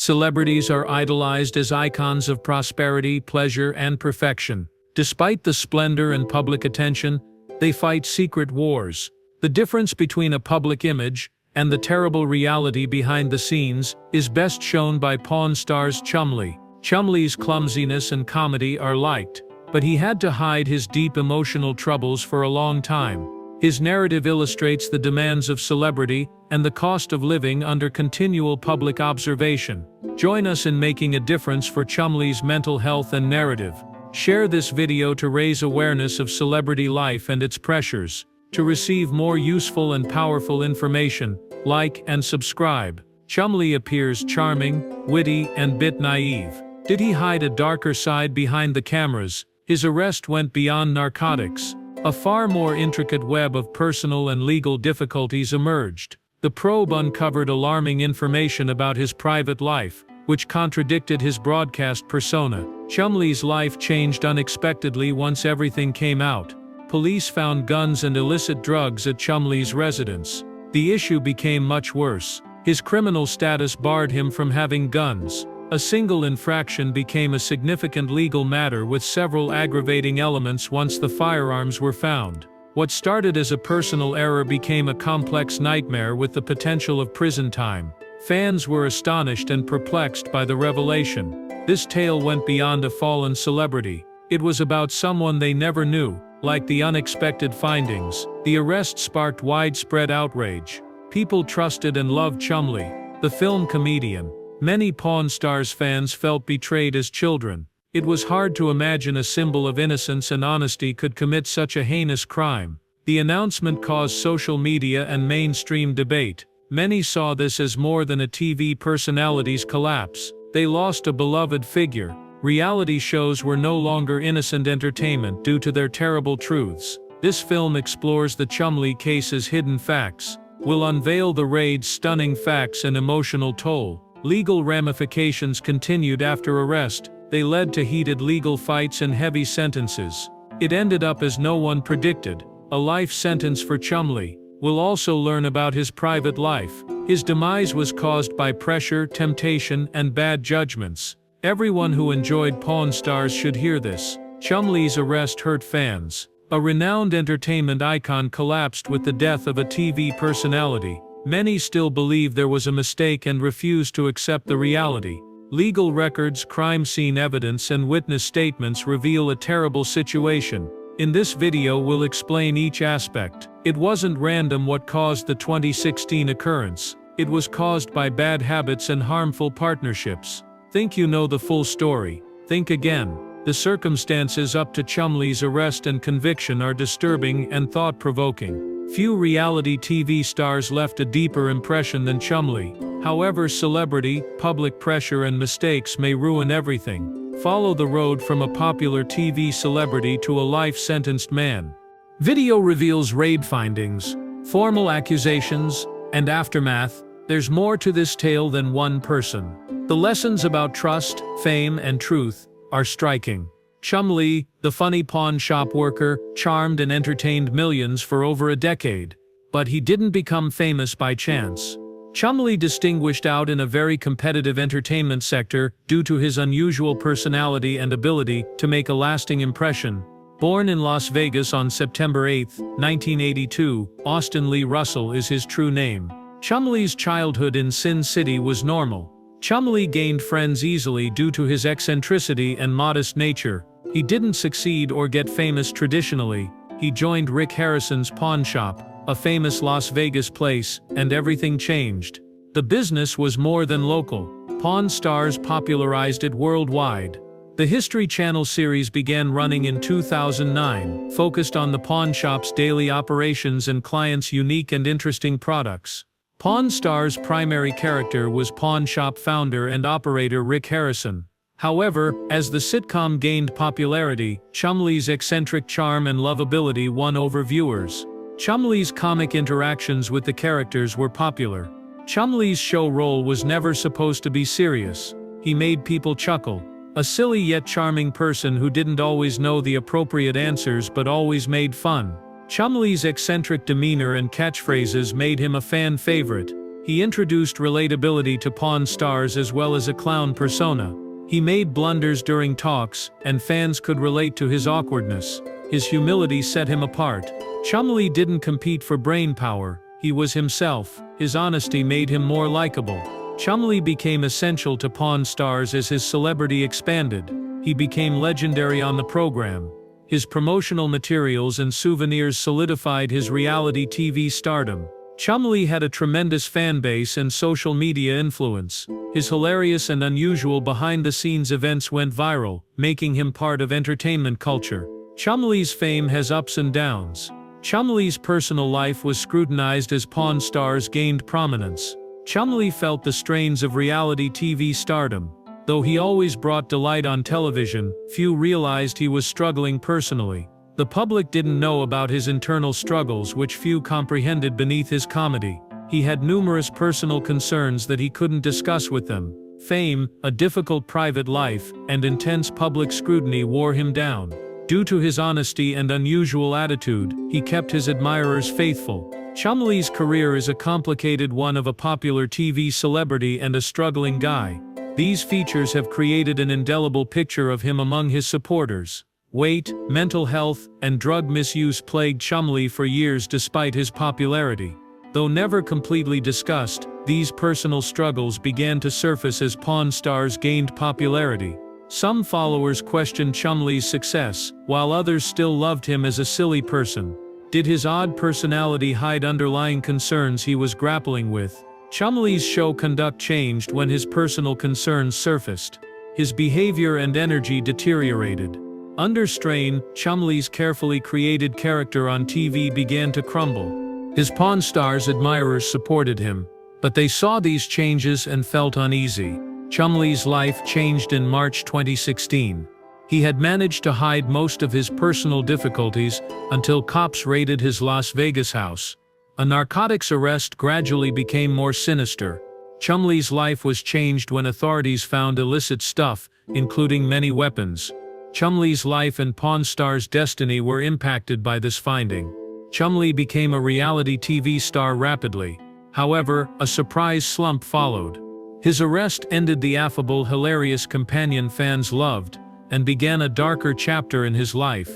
Celebrities are idolized as icons of prosperity, pleasure, and perfection. Despite the splendor and public attention, they fight secret wars. The difference between a public image and the terrible reality behind the scenes is best shown by Pawn Star's Chumlee. Chumlee's clumsiness and comedy are liked, but he had to hide his deep emotional troubles for a long time. His narrative illustrates the demands of celebrity and the cost of living under continual public observation. Join us in making a difference for Chumlee's mental health and narrative. Share this video to raise awareness of celebrity life and its pressures. To receive more useful and powerful information, like and subscribe. Chumlee appears charming, witty, and bit naive. Did he hide a darker side behind the cameras? His arrest went beyond narcotics. A far more intricate web of personal and legal difficulties emerged. The probe uncovered alarming information about his private life, which contradicted his broadcast persona. Chumlee's life changed unexpectedly once everything came out. Police found guns and illicit drugs at Chumlee's residence. The issue became much worse. His criminal status barred him from having guns. A single infraction became a significant legal matter with several aggravating elements once the firearms were found. What started as a personal error became a complex nightmare with the potential of prison time. Fans were astonished and perplexed by the revelation. This tale went beyond a fallen celebrity. It was about someone they never knew. Like the unexpected findings, the arrest sparked widespread outrage. People trusted and loved Chumlee, the film comedian. Many Pawn Stars fans felt betrayed as children. It was hard to imagine a symbol of innocence and honesty could commit such a heinous crime. The announcement caused social media and mainstream debate. Many saw this as more than a TV personality's collapse. They lost a beloved figure. Reality shows were no longer innocent entertainment due to their terrible truths. This film explores the Chumlee case's hidden facts, will unveil the raid's stunning facts and emotional toll. Legal ramifications continued after arrest. They led to heated legal fights and heavy sentences. It ended up as no one predicted, a life sentence for Chumlee. We'll also learn about his private life. His demise was caused by pressure, temptation, and bad judgments. Everyone who enjoyed Pawn Stars should hear this. Chumlee's arrest hurt fans. A renowned entertainment icon collapsed with the death of a TV personality. Many still believe there was a mistake and refuse to accept the reality. Legal records, crime scene evidence, and witness statements reveal a terrible situation. In this video we'll explain each aspect. It wasn't random what caused the 2016 occurrence. It was caused by bad habits and harmful partnerships. Think you know the full story? Think again. The circumstances up to Chumlee's arrest and conviction are disturbing and thought-provoking. Few reality TV stars left a deeper impression than Chumlee. However, celebrity, public pressure, and mistakes may ruin everything. Follow the road from a popular TV celebrity to a life-sentenced man. Video reveals raid findings, formal accusations, and aftermath. There's more to this tale than one person. The lessons about trust, fame, and truth are striking. Chumlee, the funny pawn shop worker, charmed and entertained millions for over a decade. But he didn't become famous by chance. Chumlee distinguished out in a very competitive entertainment sector due to his unusual personality and ability to make a lasting impression. Born in Las Vegas on September 8, 1982, Austin Lee Russell is his true name. Chumlee's childhood in Sin City was normal. Chumlee gained friends easily due to his eccentricity and modest nature. He didn't succeed or get famous traditionally. He joined Rick Harrison's pawn shop, a famous Las Vegas place, and everything changed. The business was more than local. Pawn Stars popularized it worldwide. The History Channel series began running in 2009, focused on the pawn shop's daily operations and clients' unique and interesting products. Pawn Stars' primary character was pawn shop founder and operator Rick Harrison. However, as the sitcom gained popularity, Chumlee's eccentric charm and lovability won over viewers. Chumlee's comic interactions with the characters were popular. Chumlee's show role was never supposed to be serious. He made people chuckle. A silly yet charming person who didn't always know the appropriate answers but always made fun. Chumlee's eccentric demeanor and catchphrases made him a fan favorite. He introduced relatability to Pawn Stars as well as a clown persona. He made blunders during talks, and fans could relate to his awkwardness. His humility set him apart. Chumlee didn't compete for brain power, he was himself. His honesty made him more likable. Chumlee became essential to Pawn Stars as his celebrity expanded. He became legendary on the program. His promotional materials and souvenirs solidified his reality TV stardom. Chumlee had a tremendous fan base and social media influence. His hilarious and unusual behind-the-scenes events went viral, making him part of entertainment culture. Chumlee's fame has ups and downs. Chumlee's personal life was scrutinized as Pawn Stars gained prominence. Chumlee felt the strains of reality TV stardom. Though he always brought delight on television, few realized he was struggling personally. The public didn't know about his internal struggles, which few comprehended beneath his comedy. He had numerous personal concerns that he couldn't discuss with them. Fame, a difficult private life, and intense public scrutiny wore him down. Due to his honesty and unusual attitude, he kept his admirers faithful. Chumlee's career is a complicated one of a popular TV celebrity and a struggling guy. These features have created an indelible picture of him among his supporters. Weight, mental health, and drug misuse plagued Chumlee for years despite his popularity. Though never completely discussed, these personal struggles began to surface as Pawn Stars gained popularity. Some followers questioned Chumlee's success, while others still loved him as a silly person. Did his odd personality hide underlying concerns he was grappling with? Chumlee's show conduct changed when his personal concerns surfaced. His behavior and energy deteriorated. Under strain, Chumlee's carefully created character on TV began to crumble. His Pawn Stars admirers supported him, but they saw these changes and felt uneasy. Chumlee's life changed in March 2016. He had managed to hide most of his personal difficulties until cops raided his Las Vegas house. A narcotics arrest gradually became more sinister. Chumlee's life was changed when authorities found illicit stuff, including many weapons. Chumlee's life and Pawn Stars' destiny were impacted by this finding. Chumlee became a reality TV star rapidly. However, a surprise slump followed. His arrest ended the affable, hilarious companion fans loved, and began a darker chapter in his life.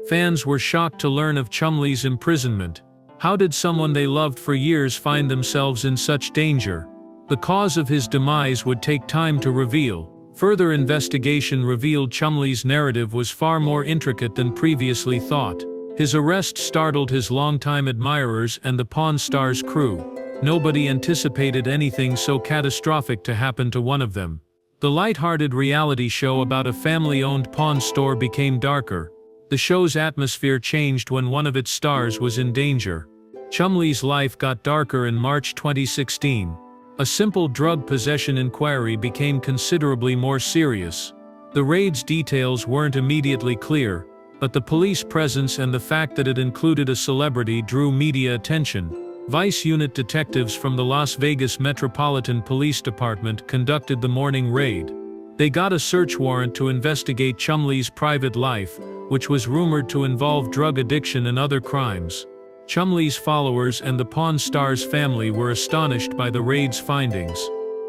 Fans were shocked to learn of Chumlee's imprisonment. How did someone they loved for years find themselves in such danger? The cause of his demise would take time to reveal. Further investigation revealed Chumlee's narrative was far more intricate than previously thought. His arrest startled his longtime admirers and the Pawn Stars crew. Nobody anticipated anything so catastrophic to happen to one of them. The light-hearted reality show about a family-owned pawn store became darker. The show's atmosphere changed when one of its stars was in danger. Chumlee's life got darker in March 2016. A simple drug possession inquiry became considerably more serious. The raid's details weren't immediately clear, but the police presence and the fact that it included a celebrity drew media attention. Vice Unit detectives from the Las Vegas Metropolitan Police Department conducted the morning raid. They got a search warrant to investigate Chumlee's private life, which was rumored to involve drug addiction and other crimes. Chumlee's followers and the Pawn Stars family were astonished by the raid's findings.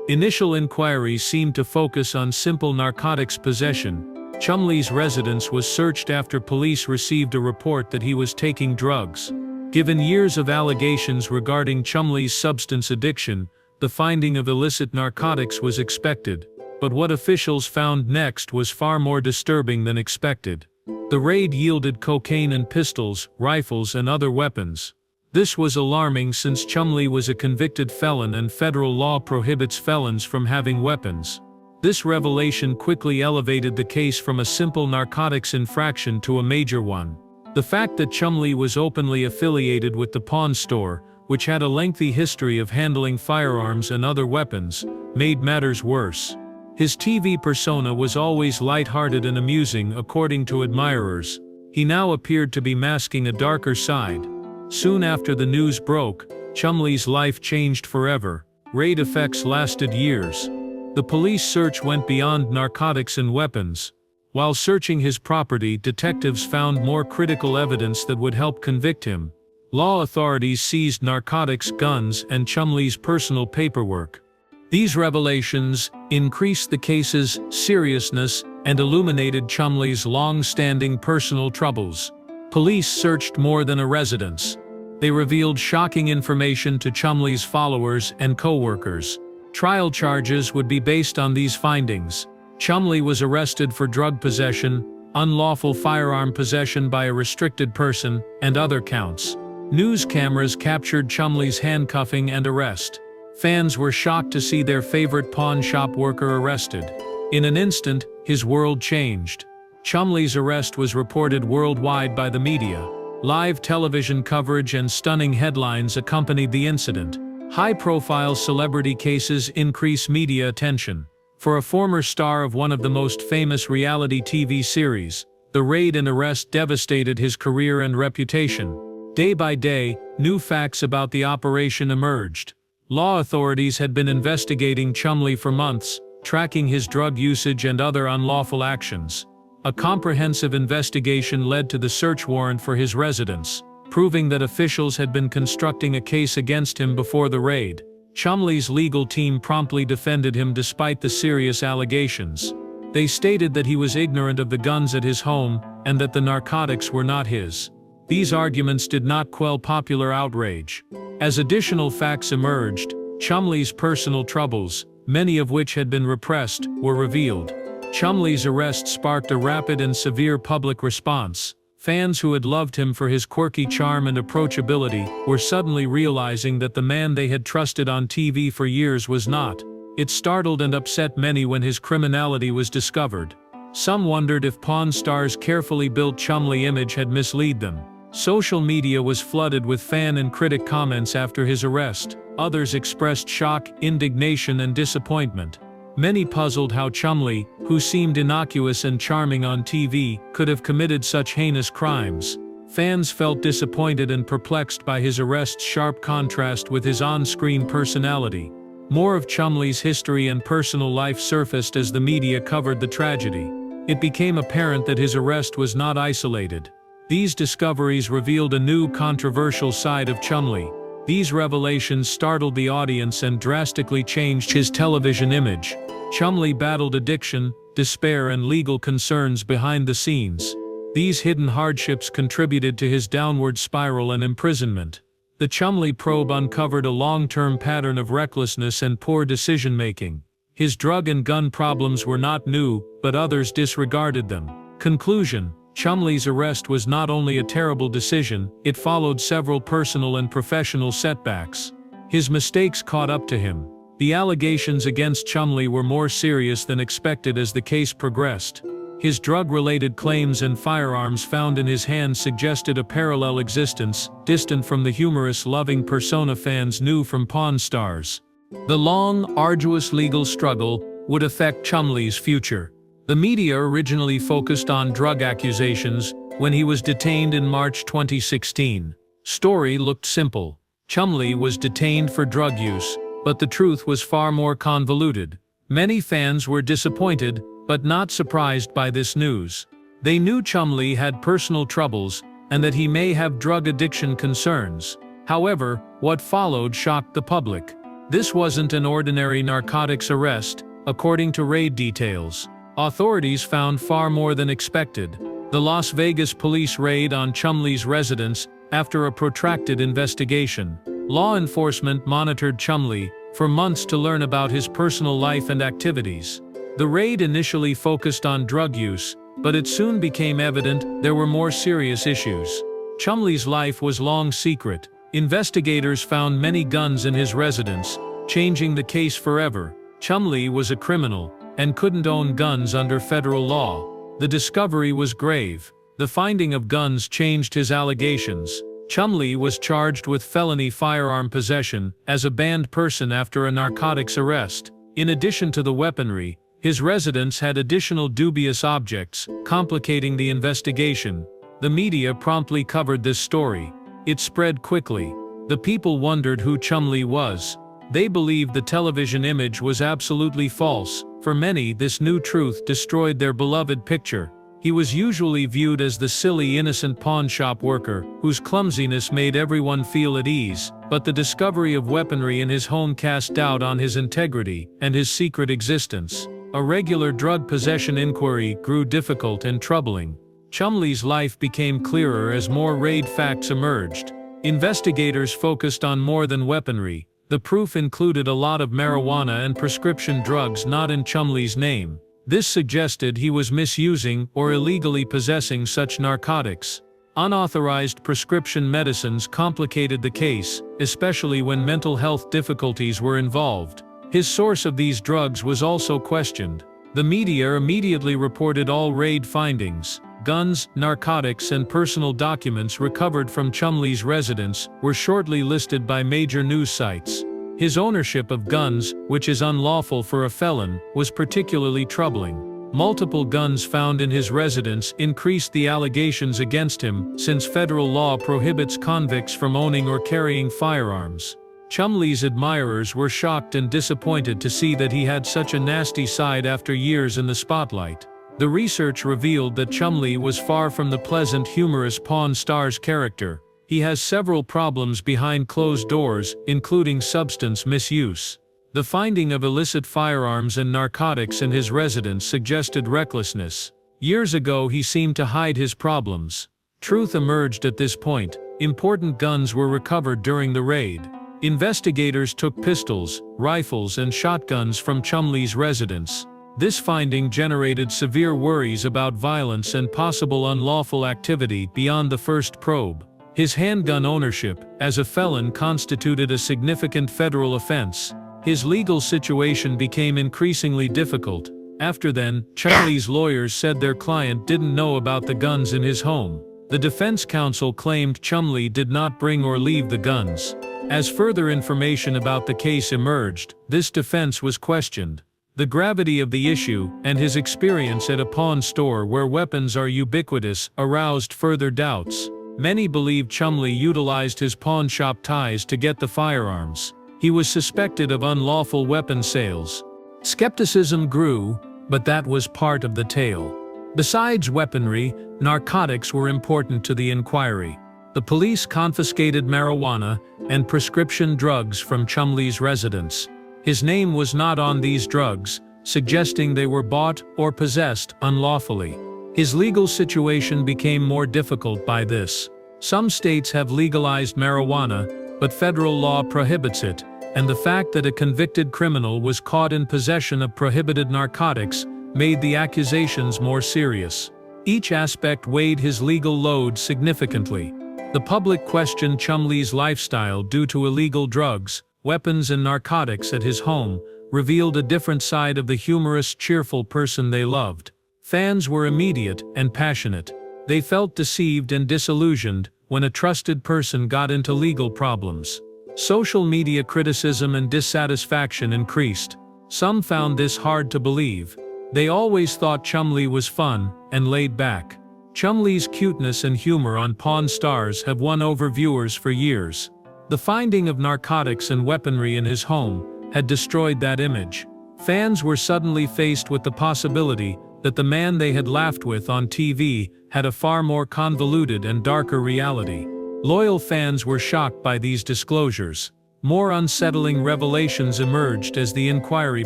Initial inquiries seemed to focus on simple narcotics possession. Chumlee's residence was searched after police received a report that he was taking drugs. Given years of allegations regarding Chumlee's substance addiction, the finding of illicit narcotics was expected. But what officials found next was far more disturbing than expected. The raid yielded cocaine and pistols, rifles and other weapons. This was alarming since Chumlee was a convicted felon and federal law prohibits felons from having weapons. This revelation quickly elevated the case from a simple narcotics infraction to a major one. The fact that Chumlee was openly affiliated with the pawn store, which had a lengthy history of handling firearms and other weapons, made matters worse. His TV persona was always light-hearted and amusing according to admirers. He now appeared to be masking a darker side. Soon after the news broke, Chumlee's life changed forever. Raid effects lasted years. The police search went beyond narcotics and weapons. While searching his property, detectives found more critical evidence that would help convict him. Law authorities seized narcotics, guns, and Chumlee's personal paperwork. These revelations increased the case's seriousness and illuminated Chumlee's long-standing personal troubles. Police searched more than a residence. They revealed shocking information to Chumlee's followers and co-workers. Trial charges would be based on these findings. Chumlee was arrested for drug possession, unlawful firearm possession by a restricted person, and other counts. News cameras captured Chumlee's handcuffing and arrest. Fans were shocked to see their favorite pawn shop worker arrested. In an instant, his world changed. Chumlee's arrest was reported worldwide by the media. Live television coverage and stunning headlines accompanied the incident. High-profile celebrity cases increase media attention. For a former star of one of the most famous reality TV series, the raid and arrest devastated his career and reputation. Day by day, new facts about the operation emerged. Law authorities had been investigating Chumlee for months, tracking his drug usage and other unlawful actions. A comprehensive investigation led to the search warrant for his residence, proving that officials had been constructing a case against him before the raid. Chumlee's legal team promptly defended him despite the serious allegations. They stated that he was ignorant of the guns at his home and that the narcotics were not his. These arguments did not quell popular outrage. As additional facts emerged, Chumlee's personal troubles, many of which had been repressed, were revealed. Chumlee's arrest sparked a rapid and severe public response. Fans who had loved him for his quirky charm and approachability were suddenly realizing that the man they had trusted on TV for years was not. It startled and upset many when his criminality was discovered. Some wondered if Pawn Star's carefully built Chumlee image had misled them. Social media was flooded with fan and critic comments after his arrest. Others expressed shock, indignation, and disappointment. Many puzzled how Chumlee, who seemed innocuous and charming on TV, could have committed such heinous crimes. Fans felt disappointed and perplexed by his arrest's sharp contrast with his on-screen personality. More of Chumlee's history and personal life surfaced as the media covered the tragedy. It became apparent that his arrest was not isolated. These discoveries revealed a new controversial side of Chumlee. These revelations startled the audience and drastically changed his television image. Chumlee battled addiction, despair, and legal concerns behind the scenes. These hidden hardships contributed to his downward spiral and imprisonment. The Chumlee probe uncovered a long-term pattern of recklessness and poor decision-making. His drug and gun problems were not new, but others disregarded them. Conclusion: Chumlee's arrest was not only a terrible decision, it followed several personal and professional setbacks. His mistakes caught up to him. The allegations against Chumlee were more serious than expected as the case progressed. His drug-related claims and firearms found in his hands suggested a parallel existence, distant from the humorous, loving persona fans knew from Pawn Stars. The long, arduous legal struggle would affect Chumlee's future. The media originally focused on drug accusations when he was detained in March 2016. Story looked simple. Chumlee was detained for drug use, but the truth was far more convoluted. Many fans were disappointed, but not surprised by this news. They knew Chumlee had personal troubles and that he may have drug addiction concerns. However, what followed shocked the public. This wasn't an ordinary narcotics arrest, according to raid details. Authorities found far more than expected. The Las Vegas police raid on Chumlee's residence after a protracted investigation. Law enforcement monitored Chumlee for months to learn about his personal life and activities. The raid initially focused on drug use, but it soon became evident there were more serious issues. Chumlee's life was long secret. Investigators found many guns in his residence, changing the case forever. Chumlee was a criminal and couldn't own guns under federal law. The discovery was grave. The finding of guns changed his allegations. Chumlee was charged with felony firearm possession as a banned person after a narcotics arrest. In addition to the weaponry, his residence had additional dubious objects, complicating the investigation. The media promptly covered this story. It spread quickly. The people wondered who Chumlee was. They believed the television image was absolutely false. For many, this new truth destroyed their beloved picture. He was usually viewed as the silly innocent pawnshop worker, whose clumsiness made everyone feel at ease, but the discovery of weaponry in his home cast doubt on his integrity and his secret existence. A regular drug possession inquiry grew difficult and troubling. Chumlee's life became clearer as more raid facts emerged. Investigators focused on more than weaponry. The proof included a lot of marijuana and prescription drugs not in Chumlee's name. This suggested he was misusing or illegally possessing such narcotics. Unauthorized prescription medicines complicated the case, especially when mental health difficulties were involved. His source of these drugs was also questioned. The media immediately reported all raid findings. Guns, narcotics, and personal documents recovered from Chumlee's residence were shortly listed by major news sites. His ownership of guns, which is unlawful for a felon, was particularly troubling. Multiple guns found in his residence increased the allegations against him, since federal law prohibits convicts from owning or carrying firearms. Chumlee's admirers were shocked and disappointed to see that he had such a nasty side after years in the spotlight. The research revealed that Chumlee was far from the pleasant, humorous Pawn Star's character. He has several problems behind closed doors, including substance misuse. The finding of illicit firearms and narcotics in his residence suggested recklessness. Years ago he seemed to hide his problems. Truth emerged at this point. Important guns were recovered during the raid. Investigators took pistols, rifles, and shotguns from Chumlee's residence. This finding generated severe worries about violence and possible unlawful activity beyond the first probe. His handgun ownership, as a felon, constituted a significant federal offense. His legal situation became increasingly difficult. After then, Chumlee's lawyers said their client didn't know about the guns in his home. The defense counsel claimed Chumlee did not bring or leave the guns. As further information about the case emerged, this defense was questioned. The gravity of the issue, and his experience at a pawn store where weapons are ubiquitous, aroused further doubts. Many believed Chumlee utilized his pawn shop ties to get the firearms. He was suspected of unlawful weapon sales. Skepticism grew, but that was part of the tale. Besides weaponry, narcotics were important to the inquiry. The police confiscated marijuana and prescription drugs from Chumlee's residence. His name was not on these drugs, suggesting they were bought or possessed unlawfully. His legal situation became more difficult by this. Some states have legalized marijuana, but federal law prohibits it, and the fact that a convicted criminal was caught in possession of prohibited narcotics made the accusations more serious. Each aspect weighed his legal load significantly. The public questioned Chumlee's lifestyle due to illegal drugs, weapons, and narcotics at his home, revealed a different side of the humorous, cheerful person they loved. Fans were immediate and passionate. They felt deceived and disillusioned when a trusted person got into legal problems. Social media criticism and dissatisfaction increased. Some found this hard to believe. They always thought Chumlee was fun and laid back. Chumlee's cuteness and humor on Pawn Stars have won over viewers for years. The finding of narcotics and weaponry in his home had destroyed that image. Fans were suddenly faced with the possibility that the man they had laughed with on TV had a far more convoluted and darker reality. Loyal fans were shocked by these disclosures. More unsettling revelations emerged as the inquiry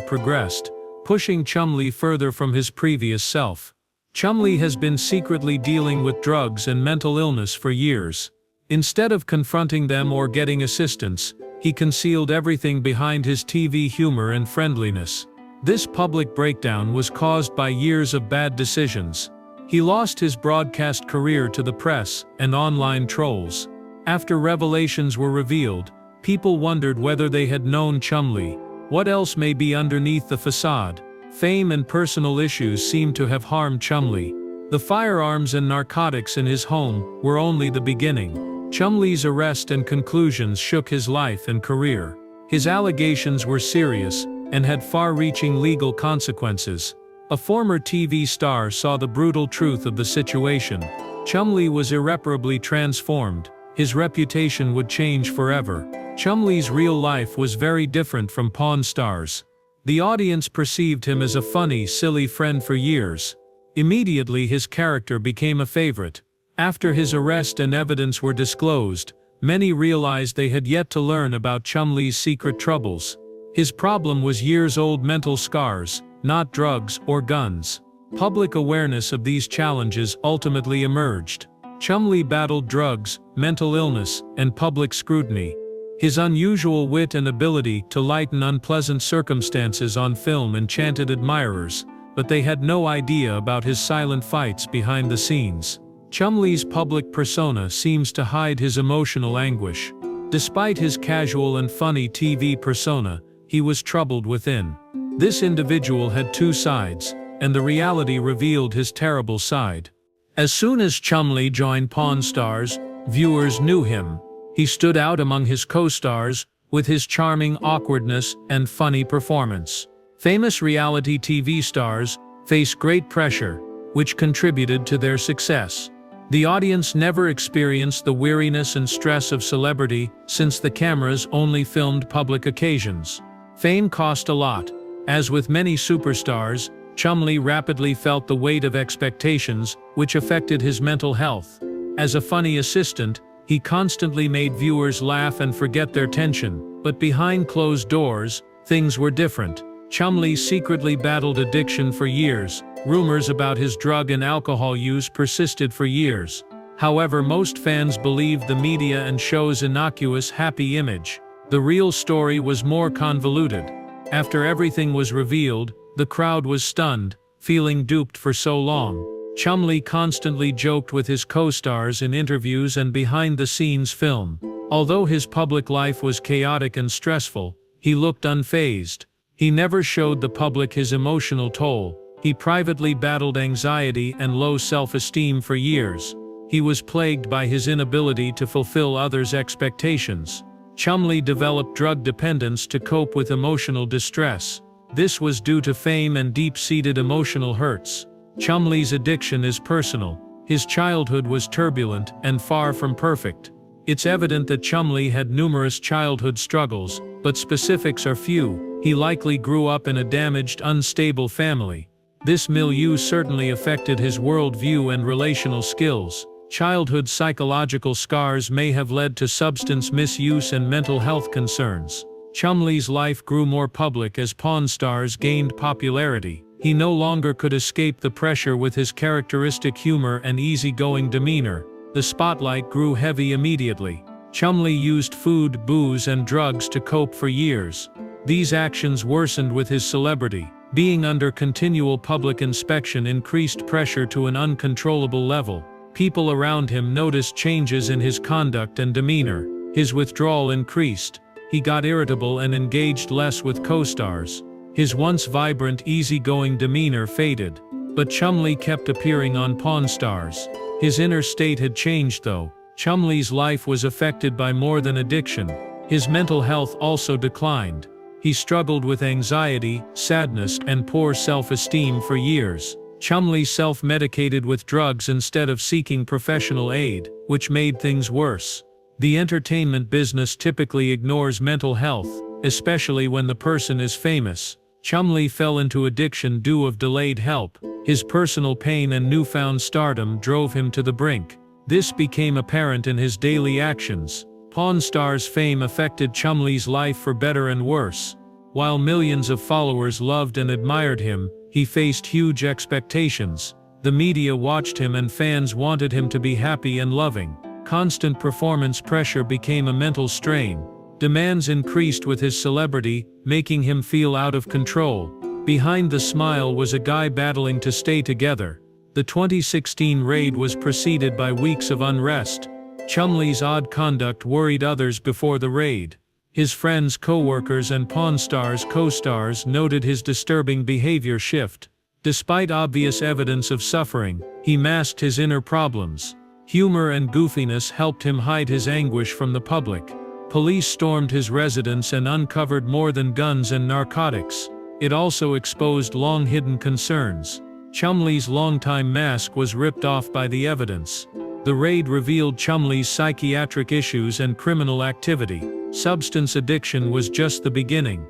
progressed, pushing Chumlee further from his previous self. Chumlee has been secretly dealing with drugs and mental illness for years. Instead of confronting them or getting assistance, he concealed everything behind his TV humor and friendliness. This public breakdown was caused by years of bad decisions. He lost his broadcast career to the press and online trolls. After revelations were revealed, people wondered whether they had known Chumlee. What else may be underneath the facade? Fame and personal issues seemed to have harmed Chumlee. The firearms and narcotics in his home were only the beginning. Chumlee's arrest and conclusions shook his life and career. His allegations were serious and had far-reaching legal consequences. A former TV star saw the brutal truth of the situation. Chumlee was irreparably transformed. His reputation would change forever. Chumlee's real life was very different from Pawn Stars. The audience perceived him as a funny, silly friend for years. Immediately his character became a favorite. After his arrest and evidence were disclosed, many realized they had yet to learn about Chumlee's secret troubles. His problem was years-old mental scars, not drugs or guns. Public awareness of these challenges ultimately emerged. Chumlee battled drugs, mental illness, and public scrutiny. His unusual wit and ability to lighten unpleasant circumstances on film enchanted admirers, but they had no idea about his silent fights behind the scenes. Chumlee's public persona seems to hide his emotional anguish. Despite his casual and funny TV persona, he was troubled within. This individual had two sides, and the reality revealed his terrible side. As soon as Chumlee joined Pawn Stars, viewers knew him. He stood out among his co-stars with his charming awkwardness and funny performance. Famous reality TV stars face great pressure, which contributed to their success. The audience never experienced the weariness and stress of celebrity since the cameras only filmed public occasions. Fame cost a lot. As with many superstars, Chumlee rapidly felt the weight of expectations, which affected his mental health. As a funny assistant, he constantly made viewers laugh and forget their tension, but behind closed doors, things were different. Chumlee secretly battled addiction for years. Rumors about his drug and alcohol use persisted for years. However, most fans believed the media and show's innocuous, happy image. The real story was more convoluted. After everything was revealed, the crowd was stunned, feeling duped for so long. Chumlee constantly joked with his co-stars in interviews and behind-the-scenes film. Although his public life was chaotic and stressful, he looked unfazed. He never showed the public his emotional toll. He privately battled anxiety and low self-esteem for years. He was plagued by his inability to fulfill others' expectations. Chumlee developed drug dependence to cope with emotional distress. This was due to fame and deep-seated emotional hurts. Chumlee's addiction is personal. His childhood was turbulent and far from perfect. It's evident that Chumlee had numerous childhood struggles, but specifics are few. He likely grew up in a damaged, unstable family. This milieu certainly affected his worldview and relational skills. Childhood psychological scars may have led to substance misuse and mental health concerns. Chumlee's life grew more public as Pawn Stars gained popularity. He no longer could escape the pressure with his characteristic humor and easygoing demeanor. The spotlight grew heavy immediately. Chumlee used food, booze, and drugs to cope for years. These actions worsened with his celebrity. Being under continual public inspection increased pressure to an uncontrollable level. People around him noticed changes in his conduct and demeanor. His withdrawal increased. He got irritable and engaged less with co-stars. His once vibrant, easygoing demeanor faded. But Chumlee kept appearing on Pawn Stars. His inner state had changed though. Chumlee's life was affected by more than addiction. His mental health also declined. He struggled with anxiety, sadness, and poor self-esteem for years. Chumlee self-medicated with drugs instead of seeking professional aid, which made things worse. The entertainment business typically ignores mental health, especially when the person is famous. Chumlee fell into addiction due to delayed help. His personal pain and newfound stardom drove him to the brink. This became apparent in his daily actions. Pawn Stars' fame affected Chumlee's life for better and worse. While millions of followers loved and admired him, he faced huge expectations. The media watched him and fans wanted him to be happy and loving. Constant performance pressure became a mental strain. Demands increased with his celebrity, making him feel out of control. Behind the smile was a guy battling to stay together. The 2016 raid was preceded by weeks of unrest. Chumlee's odd conduct worried others before the raid. His friends, co-workers, and Pawn Stars co-stars noted his disturbing behavior shift. Despite obvious evidence of suffering, he masked his inner problems. Humor and goofiness helped him hide his anguish from the public. Police stormed his residence and uncovered more than guns and narcotics. It also exposed long-hidden concerns. Chumlee's longtime mask was ripped off by the evidence. The raid revealed Chumlee's psychiatric issues and criminal activity. Substance addiction was just the beginning.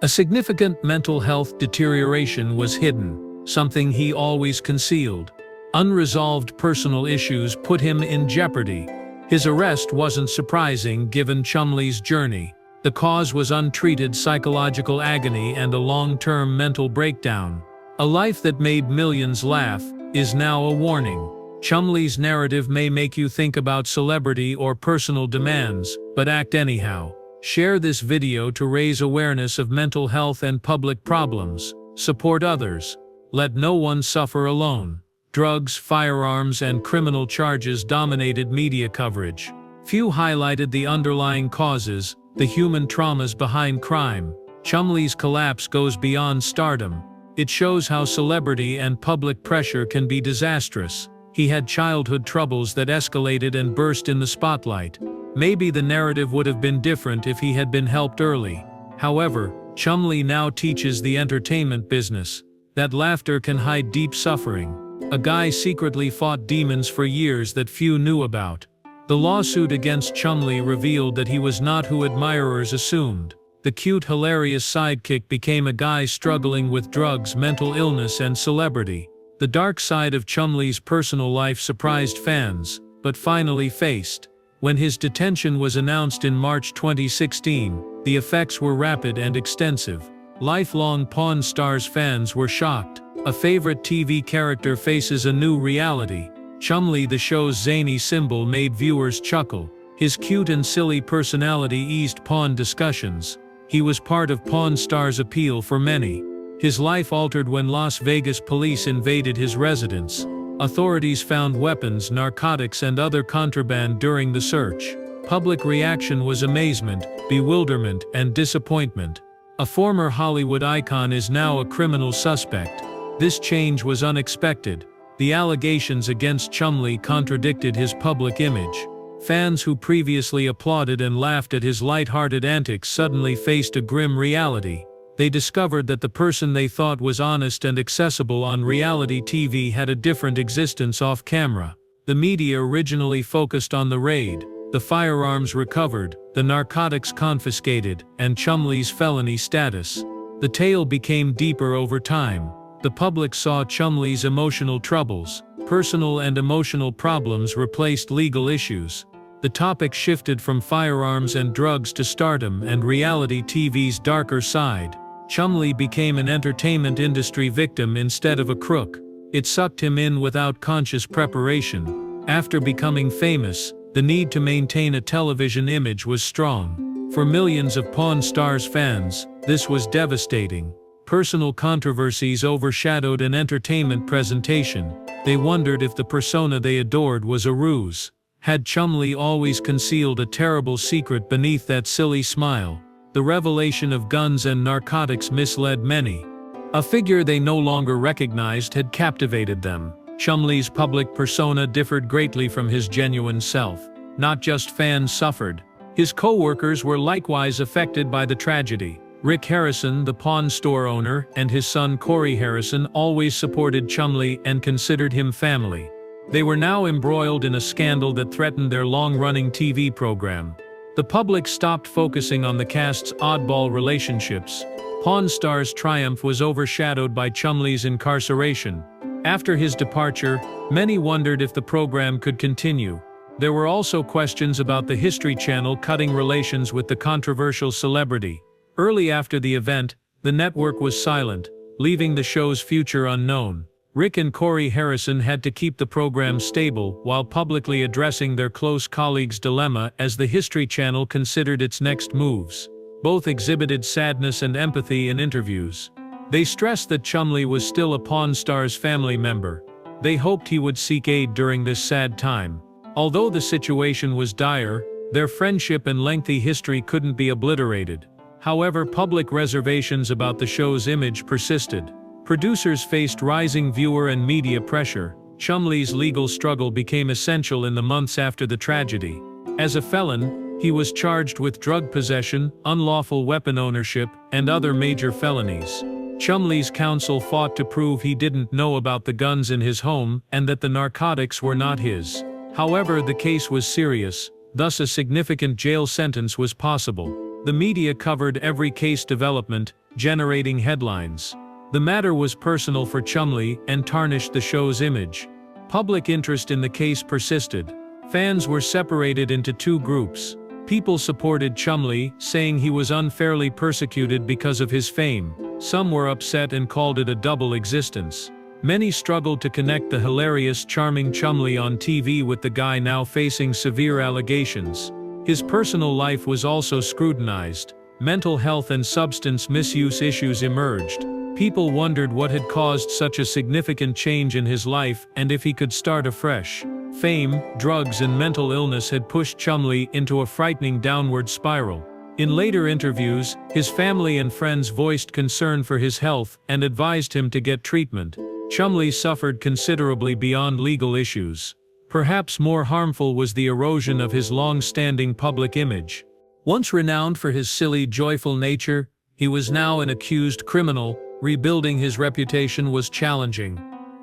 A significant mental health deterioration was hidden. something he always concealed. Unresolved personal issues put him in jeopardy. His arrest wasn't surprising given Chumlee's journey. The cause was untreated psychological agony and a long-term mental breakdown. A life that made millions laugh is now a warning. Chumlee's narrative may make you think about celebrity or personal demands, but act anyhow. Share this video to raise awareness of mental health and public problems. Support others. Let no one suffer alone. Drugs, firearms, and criminal charges dominated media coverage. Few highlighted the underlying causes, the human traumas behind crime. Chumlee's collapse goes beyond stardom. It shows how celebrity and public pressure can be disastrous. He had childhood troubles that escalated and burst in the spotlight. Maybe the narrative would have been different if he had been helped early. However, Chumlee now teaches the entertainment business that laughter can hide deep suffering. A guy secretly fought demons for years that few knew about. The lawsuit against Chumlee revealed that he was not who admirers assumed. The cute, hilarious sidekick became a guy struggling with drugs, mental illness, and celebrity. The dark side of Chumlee's personal life surprised fans, but finally faced. When his detention was announced in March 2016, the effects were rapid and extensive. Lifelong Pawn Stars fans were shocked. A favorite TV character faces a new reality. Chumlee, the show's zany symbol, made viewers chuckle. His cute and silly personality eased Pawn discussions. He was part of Pawn Stars' appeal for many. His life altered when Las Vegas police invaded his residence. Authorities found weapons, narcotics, and other contraband during the search. Public reaction was amazement, bewilderment, and disappointment. A former Hollywood icon is now a criminal suspect. This change was unexpected. The allegations against Chumlee contradicted his public image. Fans who previously applauded and laughed at his light-hearted antics suddenly faced a grim reality. They discovered that the person they thought was honest and accessible on reality TV had a different existence off camera. The media originally focused on the raid, the firearms recovered, the narcotics confiscated, and Chumlee's felony status. The tale became deeper over time. The public saw Chumlee's emotional troubles. Personal and emotional problems replaced legal issues. The topic shifted from firearms and drugs to stardom and reality TV's darker side. Chumlee became an entertainment industry victim instead of a crook. It sucked him in without conscious preparation. After becoming famous, the need to maintain a television image was strong. For millions of Pawn Stars fans, this was devastating. Personal controversies overshadowed an entertainment presentation. They wondered if the persona they adored was a ruse. Had Chumlee always concealed a terrible secret beneath that silly smile? The revelation of guns and narcotics misled many. A figure they no longer recognized had captivated them. Chumlee's public persona differed greatly from his genuine self. Not just fans suffered. His co-workers were likewise affected by the tragedy. Rick Harrison, the pawn store owner, and his son Corey Harrison always supported Chumlee and considered him family. They were now embroiled in a scandal that threatened their long-running TV program. The public stopped focusing on the cast's oddball relationships. Pawn Stars' triumph was overshadowed by Chumlee's incarceration. After his departure, many wondered if the program could continue. There were also questions about the History Channel cutting relations with the controversial celebrity. Early after the event, the network was silent, leaving the show's future unknown. Rick and Corey Harrison had to keep the program stable while publicly addressing their close colleagues' dilemma as the History Channel considered its next moves. Both exhibited sadness and empathy in interviews. They stressed that Chumlee was still a Pawn Stars family member. They hoped he would seek aid during this sad time. Although the situation was dire, their friendship and lengthy history couldn't be obliterated. However, public reservations about the show's image persisted. Producers faced rising viewer and media pressure. Chumlee's legal struggle became essential in the months after the tragedy. As a felon, he was charged with drug possession, unlawful weapon ownership, and other major felonies. Chumlee's counsel fought to prove he didn't know about the guns in his home and that the narcotics were not his. However, the case was serious, thus a significant jail sentence was possible. The media covered every case development, generating headlines. The matter was personal for Chumlee and tarnished the show's image. Public interest in the case persisted. Fans were separated into two groups. People supported Chumlee, saying he was unfairly persecuted because of his fame. Some were upset and called it a double existence. Many struggled to connect the hilarious, charming Chumlee on TV with the guy now facing severe allegations. His personal life was also scrutinized. Mental health and substance misuse issues emerged. People wondered what had caused such a significant change in his life and if he could start afresh. Fame, drugs and mental illness had pushed Chumlee into a frightening downward spiral. In later interviews, his family and friends voiced concern for his health and advised him to get treatment. Chumlee suffered considerably beyond legal issues. Perhaps more harmful was the erosion of his long-standing public image. Once renowned for his silly, joyful nature, he was now an accused criminal. Rebuilding his reputation was challenging.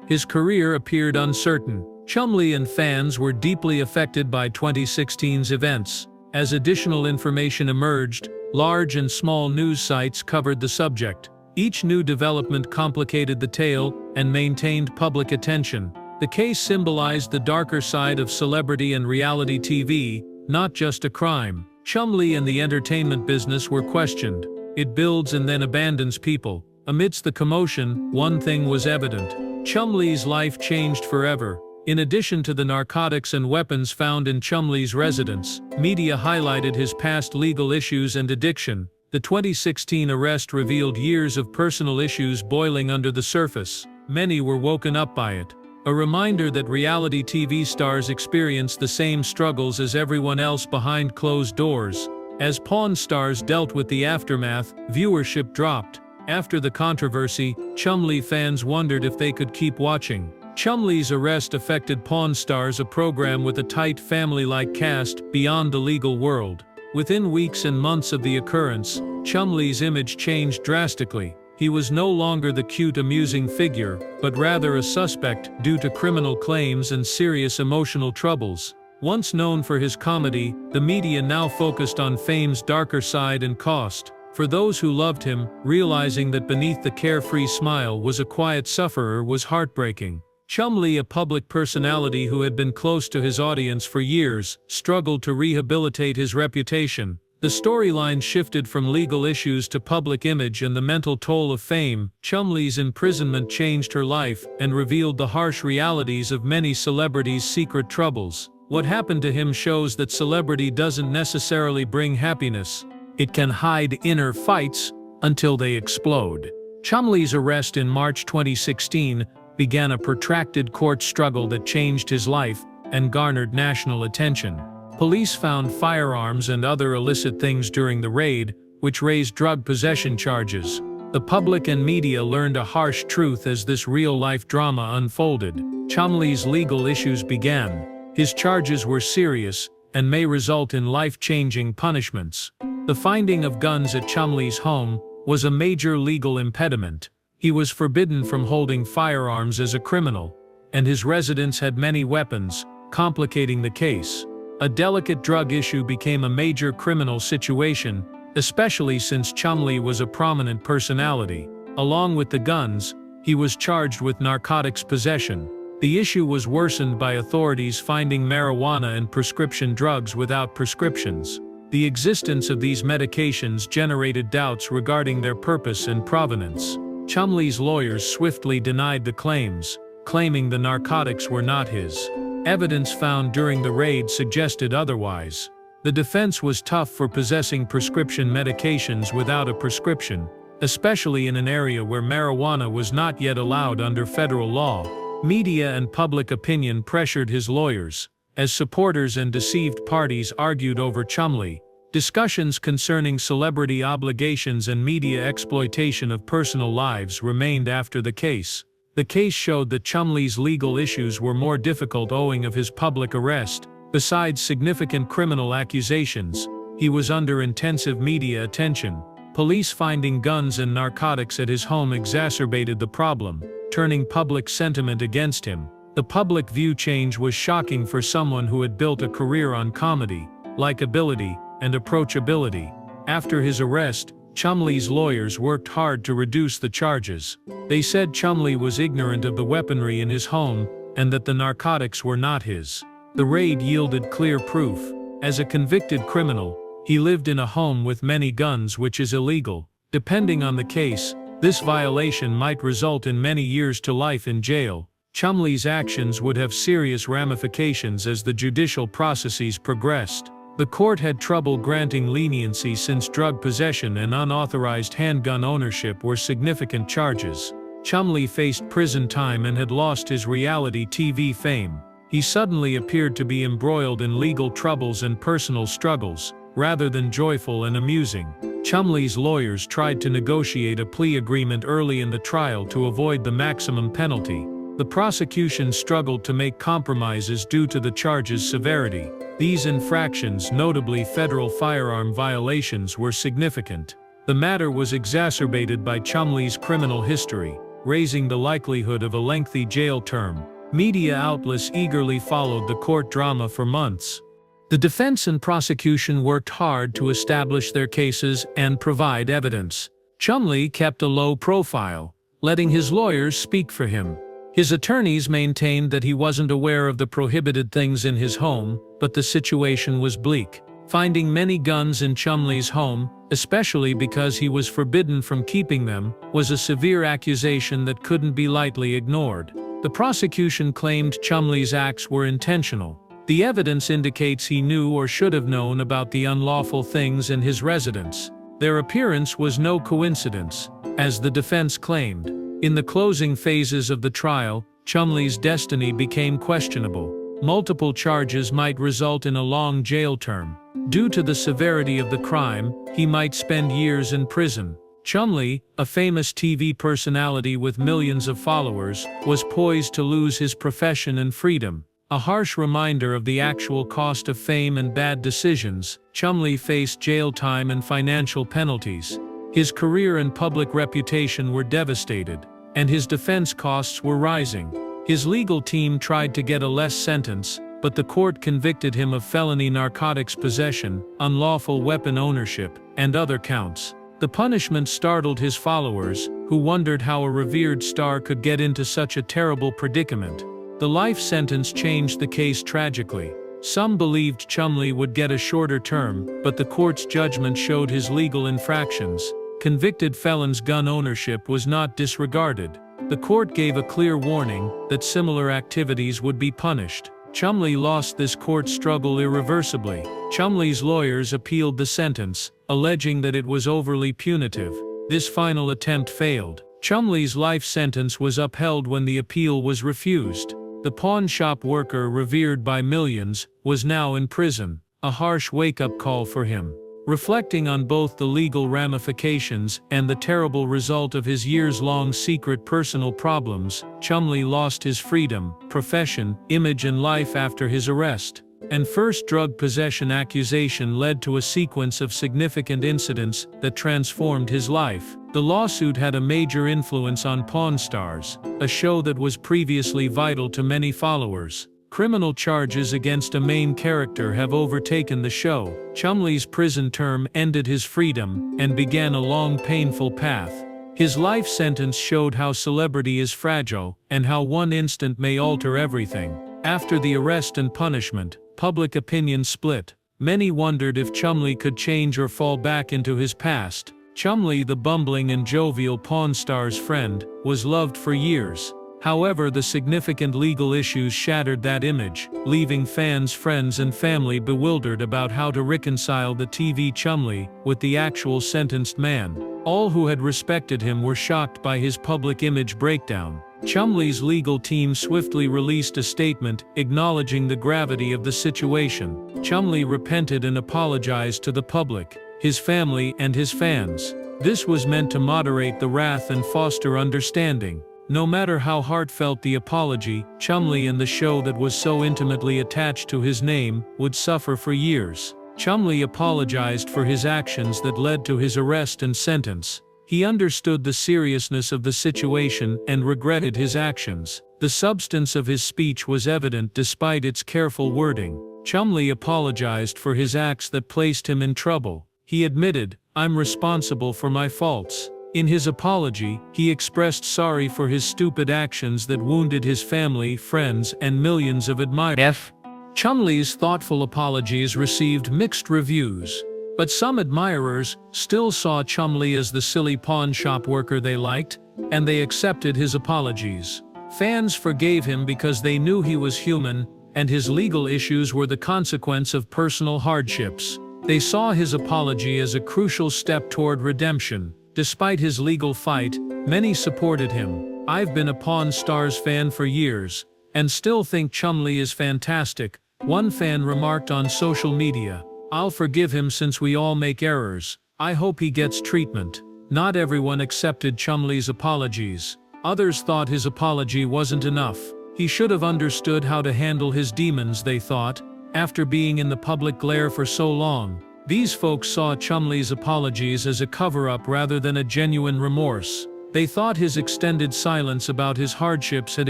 His career appeared uncertain. Chumlee and fans were deeply affected by 2016's events. As additional information emerged, large and small news sites covered the subject. Each new development complicated the tale and maintained public attention. The case symbolized the darker side of celebrity and reality TV, not just a crime. Chumlee and the entertainment business were questioned. It builds and then abandons people. Amidst the commotion, one thing was evident. Chumlee's life changed forever. In addition to the narcotics and weapons found in Chumlee's residence, media highlighted his past legal issues and addiction. The 2016 arrest revealed years of personal issues boiling under the surface. Many were woken up by it. A reminder that reality TV stars experience the same struggles as everyone else behind closed doors. As Pawn Stars dealt with the aftermath, viewership dropped. After the controversy, Chumlee fans wondered if they could keep watching. Chumlee's arrest affected Pawn Stars, a program with a tight family-like cast, beyond the legal world. Within weeks and months of the occurrence, Chumlee's image changed drastically. He was no longer the cute, amusing figure, but rather a suspect due to criminal claims and serious emotional troubles. Once known for his comedy, the media now focused on fame's darker side and cost. For those who loved him, realizing that beneath the carefree smile was a quiet sufferer was heartbreaking. Chumlee, a public personality who had been close to his audience for years, struggled to rehabilitate his reputation. The storyline shifted from legal issues to public image and the mental toll of fame. Chumlee's imprisonment changed her life and revealed the harsh realities of many celebrities' secret troubles. What happened to him shows that celebrity doesn't necessarily bring happiness. It can hide inner fights until they explode. Chumlee's arrest in March 2016 began a protracted court struggle that changed his life and garnered national attention. Police found firearms and other illicit things during the raid, which raised drug possession charges. The public and media learned a harsh truth as this real-life drama unfolded. Chumlee's legal issues began. His charges were serious and may result in life-changing punishments. The finding of guns at Chumlee's home was a major legal impediment. He was forbidden from holding firearms as a criminal, and his residence had many weapons, complicating the case. A delicate drug issue became a major criminal situation, especially since Chumlee was a prominent personality. Along with the guns, he was charged with narcotics possession. The issue was worsened by authorities finding marijuana and prescription drugs without prescriptions. The existence of these medications generated doubts regarding their purpose and provenance. Chumlee's lawyers swiftly denied the claims, claiming the narcotics were not his. Evidence found during the raid suggested otherwise. The defense was tough for possessing prescription medications without a prescription, especially in an area where marijuana was not yet allowed under federal law. Media and public opinion pressured his lawyers, as supporters and deceived parties argued over Chumlee. Discussions concerning celebrity obligations and media exploitation of personal lives remained after the case. The case showed that Chumlee's legal issues were more difficult owing of his public arrest. Besides significant criminal accusations, he was under intensive media attention. Police finding guns and narcotics at his home exacerbated the problem, turning public sentiment against him. The public view change was shocking for someone who had built a career on comedy, likability, and approachability. After his arrest, Chumlee's lawyers worked hard to reduce the charges. They said Chumlee was ignorant of the weaponry in his home and that the narcotics were not his. The raid yielded clear proof. As a convicted criminal, he lived in a home with many guns, which is illegal. Depending on the case, this violation might result in many years to life in jail. Chumlee's actions would have serious ramifications as the judicial processes progressed. The court had trouble granting leniency since drug possession and unauthorized handgun ownership were significant charges. Chumlee faced prison time and had lost his reality TV fame. He suddenly appeared to be embroiled in legal troubles and personal struggles, rather than joyful and amusing. Chumlee's lawyers tried to negotiate a plea agreement early in the trial to avoid the maximum penalty. The prosecution struggled to make compromises due to the charge's severity. These infractions, notably federal firearm violations, were significant. The matter was exacerbated by Chumlee's criminal history, raising the likelihood of a lengthy jail term. Media outlets eagerly followed the court drama for months. The defense and prosecution worked hard to establish their cases and provide evidence. Chumlee kept a low profile, letting his lawyers speak for him. His attorneys maintained that he wasn't aware of the prohibited things in his home, but the situation was bleak. Finding many guns in Chumlee's home, especially because he was forbidden from keeping them, was a severe accusation that couldn't be lightly ignored. The prosecution claimed Chumlee's acts were intentional. The evidence indicates he knew or should have known about the unlawful things in his residence. Their appearance was no coincidence, as the defense claimed. In the closing phases of the trial, Chumlee's destiny became questionable. Multiple charges might result in a long jail term. Due to the severity of the crime, he might spend years in prison. Chumlee, a famous TV personality with millions of followers, was poised to lose his profession and freedom. A harsh reminder of the actual cost of fame and bad decisions, Chumlee faced jail time and financial penalties. His career and public reputation were devastated, and his defense costs were rising. His legal team tried to get a less sentence, but the court convicted him of felony narcotics possession, unlawful weapon ownership, and other counts. The punishment startled his followers, who wondered how a revered star could get into such a terrible predicament. The life sentence changed the case tragically. Some believed Chumlee would get a shorter term, but the court's judgment showed his legal infractions. Convicted felons' gun ownership was not disregarded. The court gave a clear warning that similar activities would be punished. Chumlee lost this court struggle irreversibly. Chumlee's lawyers appealed the sentence, alleging that it was overly punitive. This final attempt failed. Chumlee's life sentence was upheld when the appeal was refused. The pawn shop worker revered by millions was now in prison, a harsh wake-up call for him. Reflecting on both the legal ramifications and the terrible result of his years-long secret personal problems, Chumlee lost his freedom, profession, image and life after his arrest. And first drug possession accusation led to a sequence of significant incidents that transformed his life. The lawsuit had a major influence on Pawn Stars, a show that was previously vital to many followers. Criminal charges against a main character have overtaken the show. Chumlee's prison term ended his freedom and began a long, painful path. His life sentence showed how celebrity is fragile and how one instant may alter everything. After the arrest and punishment, public opinion split. Many wondered if Chumlee could change or fall back into his past. Chumlee, the bumbling and jovial Pawn Star's friend, was loved for years. However, the significant legal issues shattered that image, leaving fans, friends and family bewildered about how to reconcile the TV Chumlee with the actual sentenced man. All who had respected him were shocked by his public image breakdown. Chumlee's legal team swiftly released a statement acknowledging the gravity of the situation. Chumlee repented and apologized to the public, his family and his fans. This was meant to moderate the wrath and foster understanding. No matter how heartfelt the apology, Chumlee and the show that was so intimately attached to his name would suffer for years. Chumlee apologized for his actions that led to his arrest and sentence. He understood the seriousness of the situation and regretted his actions. The substance of his speech was evident despite its careful wording. Chumlee apologized for his acts that placed him in trouble. He admitted, I'm responsible for my faults. In his apology, he expressed sorry for his stupid actions that wounded his family, friends, and millions of admirers. Chumlee's thoughtful apologies received mixed reviews, but some admirers still saw Chumlee as the silly pawn shop worker they liked, and they accepted his apologies. Fans forgave him because they knew he was human, and his legal issues were the consequence of personal hardships. They saw his apology as a crucial step toward redemption. Despite his legal fight, many supported him. I've been a Pawn Stars fan for years, and still think Chumlee is fantastic, one fan remarked on social media. I'll forgive him since we all make errors. I hope he gets treatment. Not everyone accepted Chumlee's apologies. Others thought his apology wasn't enough. He should have understood how to handle his demons, they thought, after being in the public glare for so long. These folks saw Chumlee's apologies as a cover-up rather than a genuine remorse. They thought his extended silence about his hardships had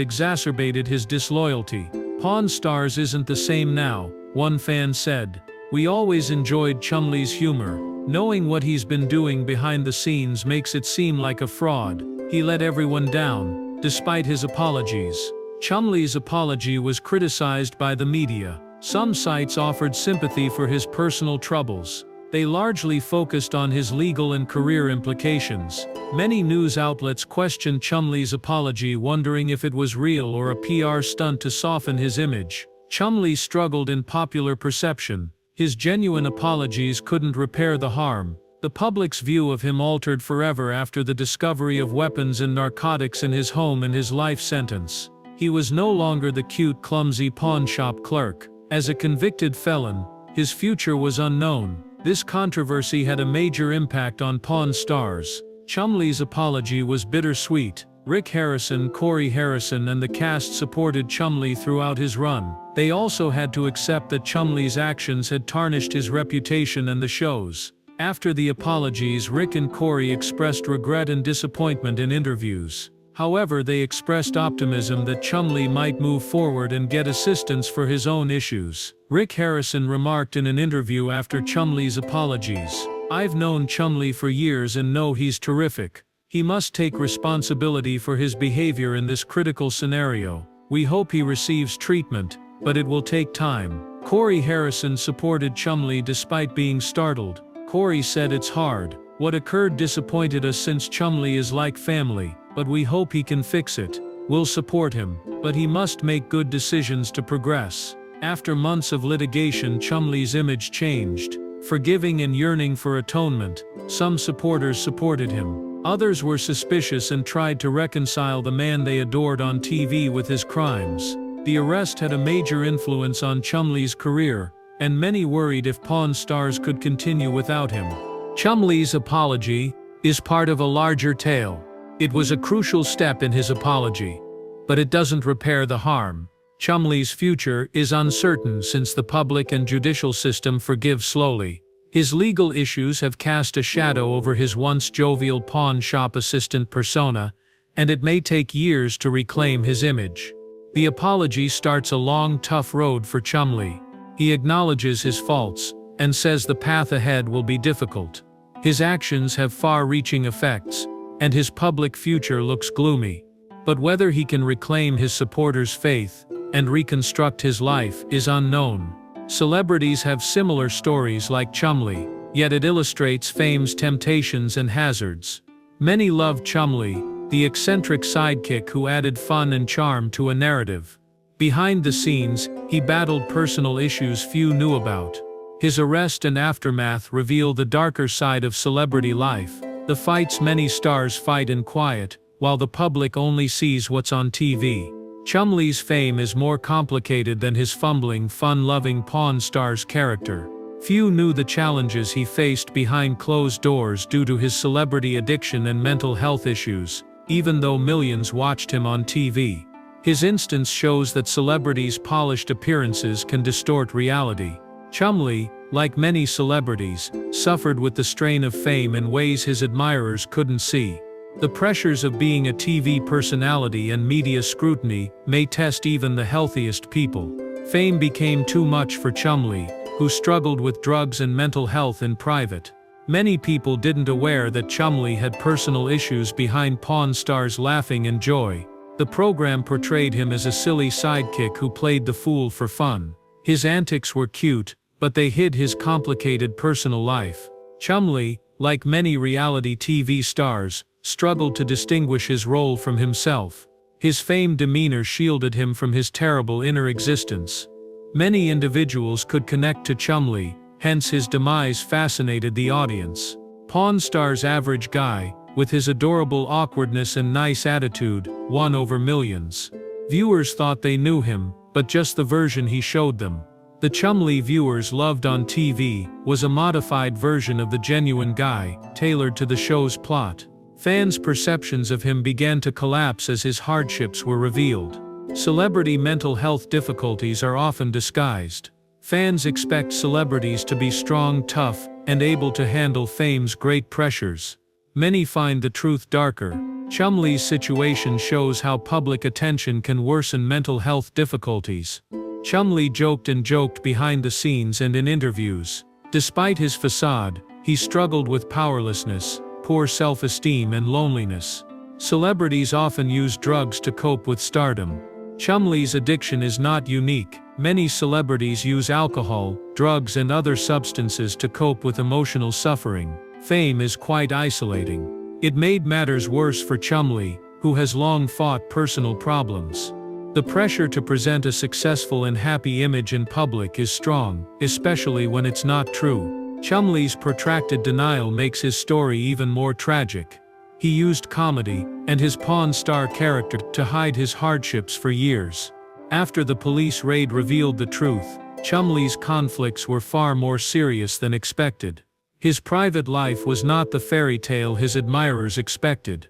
exacerbated his disloyalty. Pawn Stars isn't the same now, one fan said. We always enjoyed Chumlee's humor. Knowing what he's been doing behind the scenes makes it seem like a fraud. He let everyone down, despite his apologies. Chumlee's apology was criticized by the media. Some sites offered sympathy for his personal troubles. They largely focused on his legal and career implications. Many news outlets questioned Chumlee's apology, wondering if it was real or a PR stunt to soften his image. Chumlee struggled in popular perception. His genuine apologies couldn't repair the harm. The public's view of him altered forever after the discovery of weapons and narcotics in his home and his life sentence. He was no longer the cute, clumsy pawn shop clerk. As a convicted felon, his future was unknown. This controversy had a major impact on Pawn Stars. Chumlee's apology was bittersweet. Rick Harrison, Corey Harrison, and the cast supported Chumlee throughout his run. They also had to accept that Chumlee's actions had tarnished his reputation and the show's. After the apologies, Rick and Corey expressed regret and disappointment in interviews. However, they expressed optimism that Chumlee might move forward and get assistance for his own issues. Rick Harrison remarked in an interview after Chumlee's apologies, "I've known Chumlee for years and know he's terrific. He must take responsibility for his behavior in this critical scenario. We hope he receives treatment, but it will take time." Corey Harrison supported Chumlee despite being startled. Corey said, "It's hard. What occurred disappointed us since Chumlee is like family, but we hope he can fix it. We'll support him, but he must make good decisions to progress." After months of litigation, Chumlee's image changed. Forgiving and yearning for atonement, some supporters supported him. Others were suspicious and tried to reconcile the man they adored on TV with his crimes. The arrest had a major influence on Chumlee's career, and many worried if Pawn Stars could continue without him. Chumlee's apology is part of a larger tale. It was a crucial step in his apology, but it doesn't repair the harm. Chumlee's future is uncertain since the public and judicial system forgive slowly. His legal issues have cast a shadow over his once jovial pawn shop assistant persona, and it may take years to reclaim his image. The apology starts a long, tough road for Chumlee. He acknowledges his faults and says the path ahead will be difficult. His actions have far-reaching effects, and his public future looks gloomy. But whether he can reclaim his supporters' faith and reconstruct his life is unknown. Celebrities have similar stories like Chumlee, yet it illustrates fame's temptations and hazards. Many loved Chumlee, the eccentric sidekick who added fun and charm to a narrative. Behind the scenes, he battled personal issues few knew about. His arrest and aftermath reveal the darker side of celebrity life, the fights many stars fight in quiet, while the public only sees what's on TV. Chumlee's fame is more complicated than his fumbling, fun-loving Pawn Stars character. Few knew the challenges he faced behind closed doors due to his celebrity addiction and mental health issues, even though millions watched him on TV. His instance shows that celebrities' polished appearances can distort reality. Chumlee, like many celebrities, suffered with the strain of fame in ways his admirers couldn't see. The pressures of being a TV personality and media scrutiny may test even the healthiest people. Fame became too much for Chumlee, who struggled with drugs and mental health in private. Many people didn't aware that Chumlee had personal issues behind Pawn Stars laughing and joy. The program portrayed him as a silly sidekick who played the fool for fun. His antics were cute, but they hid his complicated personal life. Chumlee, like many reality TV stars, struggled to distinguish his role from himself. His famed demeanor shielded him from his terrible inner existence. Many individuals could connect to Chumlee, hence his demise fascinated the audience. Pawn Stars' average guy, with his adorable awkwardness and nice attitude, won over millions. Viewers thought they knew him, but just the version he showed them. The Chumlee viewers loved on TV was a modified version of the genuine guy, tailored to the show's plot. Fans' perceptions of him began to collapse as his hardships were revealed. Celebrity mental health difficulties are often disguised. Fans expect celebrities to be strong, tough, and able to handle fame's great pressures. Many find the truth darker. Chumlee's situation shows how public attention can worsen mental health difficulties. Chumlee joked behind the scenes and in interviews. Despite his facade, he struggled with powerlessness, poor self-esteem and loneliness. Celebrities often use drugs to cope with stardom. Chumlee's addiction is not unique. Many celebrities use alcohol, drugs and other substances to cope with emotional suffering. Fame is quite isolating. It made matters worse for Chumlee, who has long fought personal problems. The pressure to present a successful and happy image in public is strong, especially when it's not true. Chumlee's protracted denial makes his story even more tragic. He used comedy and his Pawn Star character to hide his hardships for years. After the police raid revealed the truth, Chumlee's conflicts were far more serious than expected. His private life was not the fairy tale his admirers expected.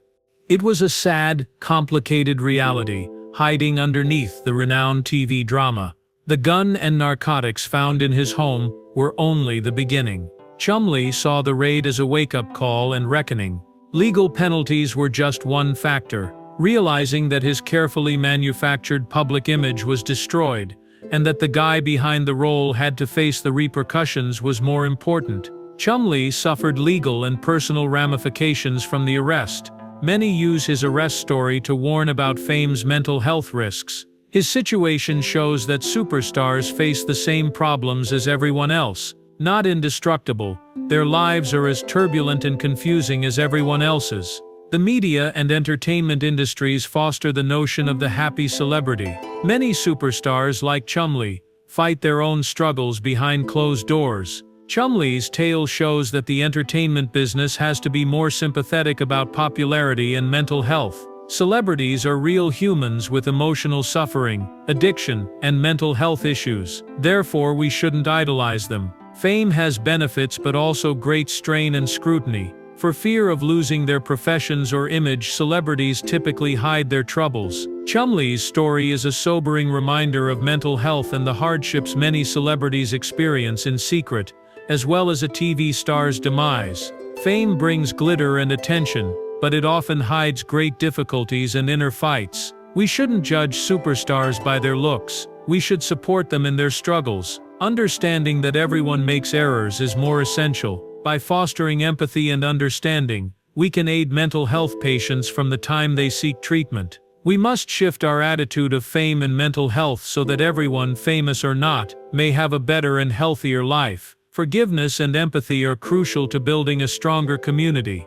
It was a sad, complicated reality, hiding underneath the renowned TV drama. The gun and narcotics found in his home were only the beginning. Chumlee saw the raid as a wake-up call and reckoning. Legal penalties were just one factor. Realizing that his carefully manufactured public image was destroyed, and that the guy behind the role had to face the repercussions was more important. Chumlee suffered legal and personal ramifications from the arrest. Many use his arrest story to warn about fame's mental health risks. His situation shows that superstars face the same problems as everyone else. Not indestructible, their lives are as turbulent and confusing as everyone else's. The media and entertainment industries foster the notion of the happy celebrity. Many superstars like Chumlee fight their own struggles behind closed doors. Chumlee's tale shows that the entertainment business has to be more sympathetic about popularity and mental health. Celebrities are real humans with emotional suffering, addiction, and mental health issues. Therefore, we shouldn't idolize them. Fame has benefits but also great strain and scrutiny. For fear of losing their professions or image, celebrities typically hide their troubles. Chumlee's story is a sobering reminder of mental health and the hardships many celebrities experience in secret, as well as a TV star's demise. Fame brings glitter and attention, but it often hides great difficulties and inner fights. We shouldn't judge superstars by their looks. We should support them in their struggles. Understanding that everyone makes errors is more essential. By fostering empathy and understanding, we can aid mental health patients from the time they seek treatment. We must shift our attitude of fame and mental health so that everyone, famous or not, may have a better and healthier life. Forgiveness and empathy are crucial to building a stronger community.